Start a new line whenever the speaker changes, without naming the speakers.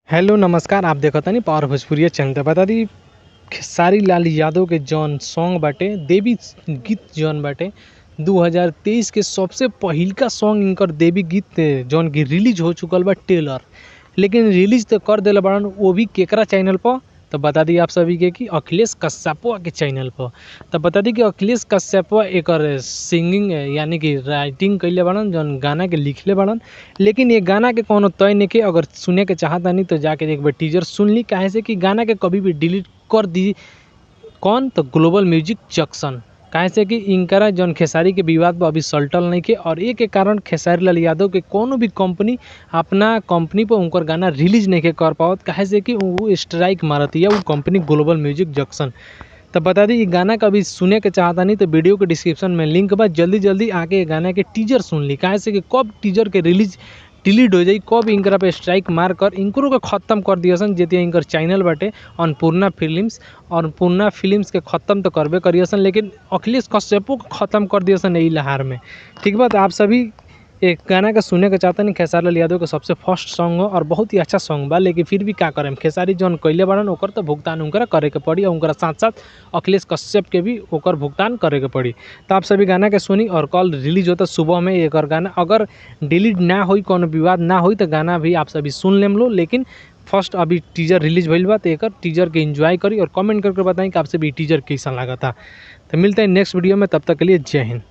Hello नमस्कार। आप देखतानी पावर भोजपुरिया चैनल। त बता दी खेसारी लाल यादव के जौन सॉन्ग बाटे देवी गीत जौन बाटे 2023 के सबसे पहिलका सॉन्ग इनकर देवी गीत जौन की रिलीज हो चुकल बा टेलर। लेकिन रिलीज तो कर देले बाड़न, वो भी केकरा चैनल पर। तो बता दी आप सभी के कि अखिलेश कश्यपवा के चैनल पर। तो बता दी कि अखिलेश कश्यपवा एकर सिंगिंग यानी कि राइटिंग कैले बाड़न, जौन गाना के लिखले बाड़न। लेकिन ये गाना के कोनो तय नइखे। अगर सुने के चाहता नहीं तो जाके एक बार टीजर सुन ली, काहे से कि गाना के कभी भी डिलीट कर दी कौन तो ग्लोबल म्यूजिक जंक्शन। काहे से कि इनकरा जौन खेसारी के विवाद पर अभी सल्टल नहीं के, और एक के कारण खेसारी लाल यादव के कोनो भी कंपनी अपना कंपनी पर उनकर गाना रिलीज नहीं के कर पावत, काहे से कि वो स्ट्राइक मारती है वो कंपनी ग्लोबल म्यूजिक जंक्शन। तो बता दी ये गाना का अभी सुने के चाहता नहीं तो वीडियो के डिस्क्रिप्शन में लिंक बा, जल्दी जल्दी आके गाना के टीजर सुन ली। काहे से कि कब टीजर के रिलीज डिलीट हो जाई, कब इनकरा पे स्ट्राइक मार कर इनको के ख़त्म कर दिया सन। जेती इनकर चैनल बाटे अन्नपूर्णा फिल्म्स, और अन्नपूर्णा फिल्म्स के ख़त्म तो करबे करिए सन, लेकिन अखिलेश कश्यपो को ख़त्म कर दिया सन यही लहार में। ठीक बात। आप सभी एक गाना का सुने के चाहते नहीं, खेसारी लाल यादव के सबसे फर्स्ट सॉन्ग हो और बहुत ही अच्छा सॉन्ग बा। लेकिन फिर भी का करें, खेसारी जौन कैले बाड़न ओकर तो भुगतान उनकरा करे के पड़ी, और उनकरा साथ साथ अखिलेश कश्यप के भी ओकर भुगतान करे के पड़ी। तो आप सभी गाना के सुनी, और कल रिलीज होता सुबह में एक गाना। अगर डिलीट ना होई, कोनो विवाद ना होई तो गाना भी आप सभी सुन लेम लो। लेकिन फर्स्ट अभी टीजर रिलीज भइल बा तो एक टीजर के एंजॉय करी और कमेंट करके बताएं कि आप सभी टीजर कैसा लगा था। तो मिलते हैं नेक्स्ट वीडियो में, तब तक के लिए जय हिंद।